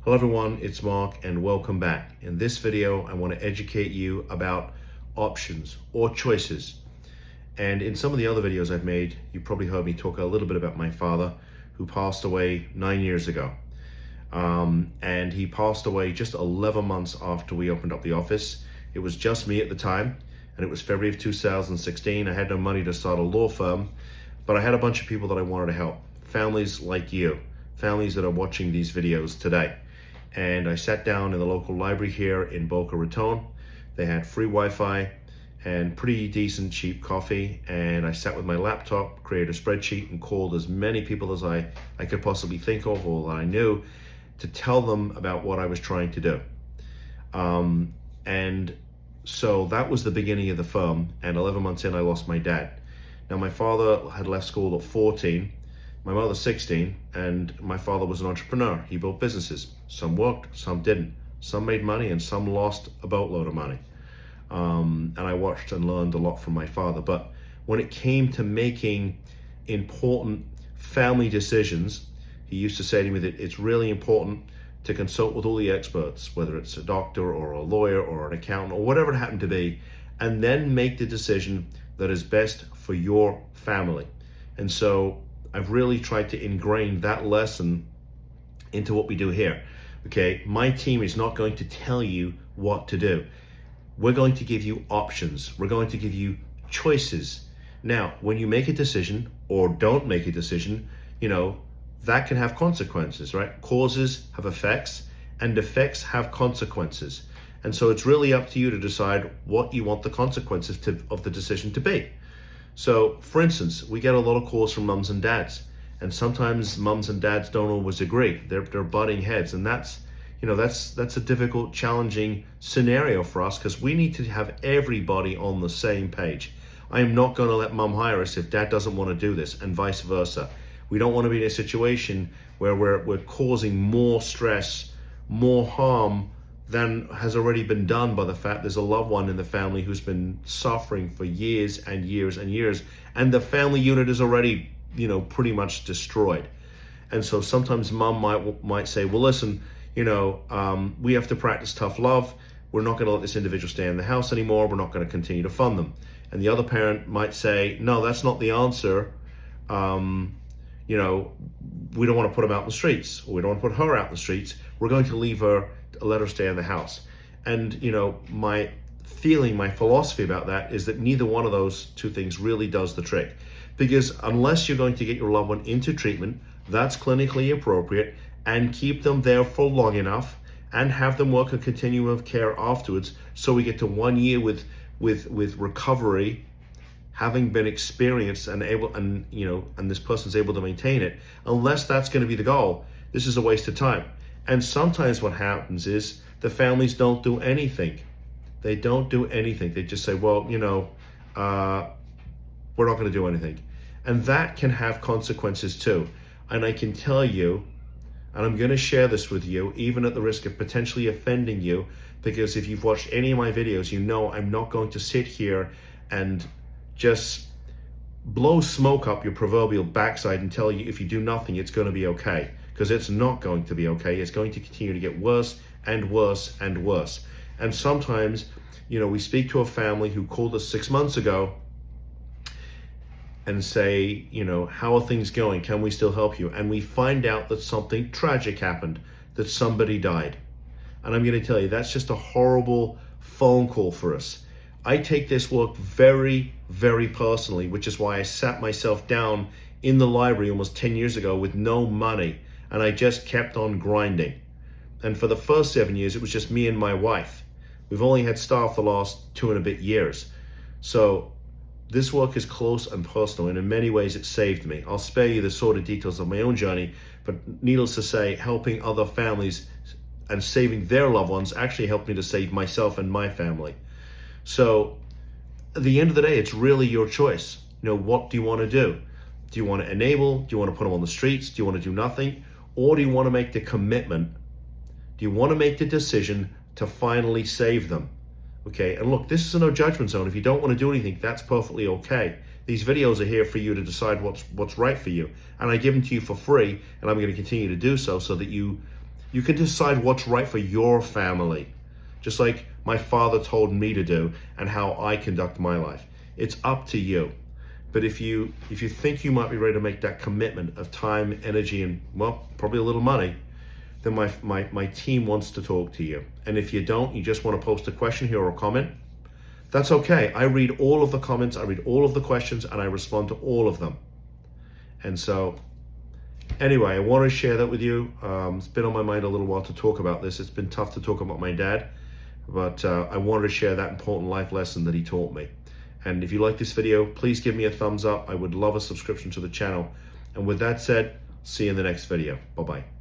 Hello everyone, it's Mark and welcome back. In this video, I want to educate you about options or choices. And in some of the other videos I've made, you probably heard me talk a little bit about my father who passed away 9 years ago. And he passed away just 11 months after we opened up the office. It was just me at the time, and it was February of 2016. I had no money to start a law firm, but I had a bunch of people that I wanted to help. Families like you, families that are watching these videos today. And I sat down in the local library here in Boca Raton. They had free Wi-Fi and pretty decent cheap coffee. And I sat with my laptop, created a spreadsheet, and called as many people as I could possibly think of or that I knew to tell them about what I was trying to do. And so that was the beginning of the firm. And 11 months in, I lost my dad. Now, my father had left school at 14. My mother 16, and my father was an entrepreneur. He built businesses. Some worked, some didn't. Some made money and some lost a boatload of money. And I watched and learned a lot from my father. But when it came to making important family decisions, he used to say to me that it's really important to consult with all the experts, whether it's a doctor or a lawyer or an accountant or whatever it happened to be, and then make the decision that is best for your family. And so I've really tried to ingrain that lesson into what we do here. Okay, my team is not going to tell you what to do. We're going to give you options. We're going to give you choices. Now, when you make a decision or don't make a decision, that can have consequences, right? Causes have effects and effects have consequences. And so it's really up to you to decide what you want the consequences of the decision to be. So, for instance, we get a lot of calls from mums and dads, and sometimes mums and dads don't always agree. They're butting heads, and that's a difficult, challenging scenario for us because we need to have everybody on the same page. I am not going to let mum hire us if dad doesn't want to do this, and vice versa. We don't want to be in a situation where we're causing more stress, more harm than has already been done by the fact there's a loved one in the family who's been suffering for years and years and years, and the family unit is already, pretty much destroyed. And so sometimes mom might say, well, listen, we have to practice tough love. We're not going to let this individual stay in the house anymore. We're not going to continue to fund them. And the other parent might say, no, that's not the answer. We don't want to put them out in the streets, or we don't want to put her out in the streets. We're going to let her stay in the house. And my philosophy about that is that neither one of those two things really does the trick, because unless you're going to get your loved one into treatment that's clinically appropriate and keep them there for long enough and have them work a continuum of care afterwards, so we get to 1 year with recovery having been experienced and this person's able to maintain it, unless that's going to be the goal, this is a waste of time. And sometimes what happens is the families don't do anything. They don't do anything. They just say, well, we're not going to do anything. And that can have consequences too. And I can tell you, and I'm going to share this with you, even at the risk of potentially offending you, because if you've watched any of my videos, I'm not going to sit here and just blow smoke up your proverbial backside and tell you if you do nothing, it's going to be okay. Because it's not going to be okay. It's going to continue to get worse and worse and worse. And sometimes, we speak to a family who called us 6 months ago and say, how are things going? Can we still help you? And we find out that something tragic happened, that somebody died. And I'm going to tell you, that's just a horrible phone call for us. I take this work very, very personally, which is why I sat myself down in the library almost 10 years ago with no money. And I just kept on grinding. And for the first 7 years, it was just me and my wife. We've only had staff the last 2 and a bit years. So this work is close and personal, and in many ways it saved me. I'll spare you the sordid details of my own journey, but needless to say, helping other families and saving their loved ones actually helped me to save myself and my family. So at the end of the day, it's really your choice. What do you want to do? Do you want to enable? Do you want to put them on the streets? Do you want to do nothing? Or do you want to make the commitment? Do you want to make the decision to finally save them? Okay, and look, this is a no judgment zone. If you don't want to do anything, that's perfectly okay. These videos are here for you to decide what's right for you. And I give them to you for free, and I'm going to continue to do so that you You can decide what's right for your family, just like my father told me to do and how I conduct my life. It's up to you. But if you think you might be ready to make that commitment of time, energy, and, well, probably a little money, then my team wants to talk to you. And if you don't, you just want to post a question here or a comment, that's okay. I read all of the comments, I read all of the questions, and I respond to all of them. And so, anyway, I want to share that with you. It's been on my mind a little while to talk about this. It's been tough to talk about my dad, but I wanted to share that important life lesson that he taught me. And if you like this video, please give me a thumbs up. I would love a subscription to the channel. And with that said, see you in the next video. Bye-bye.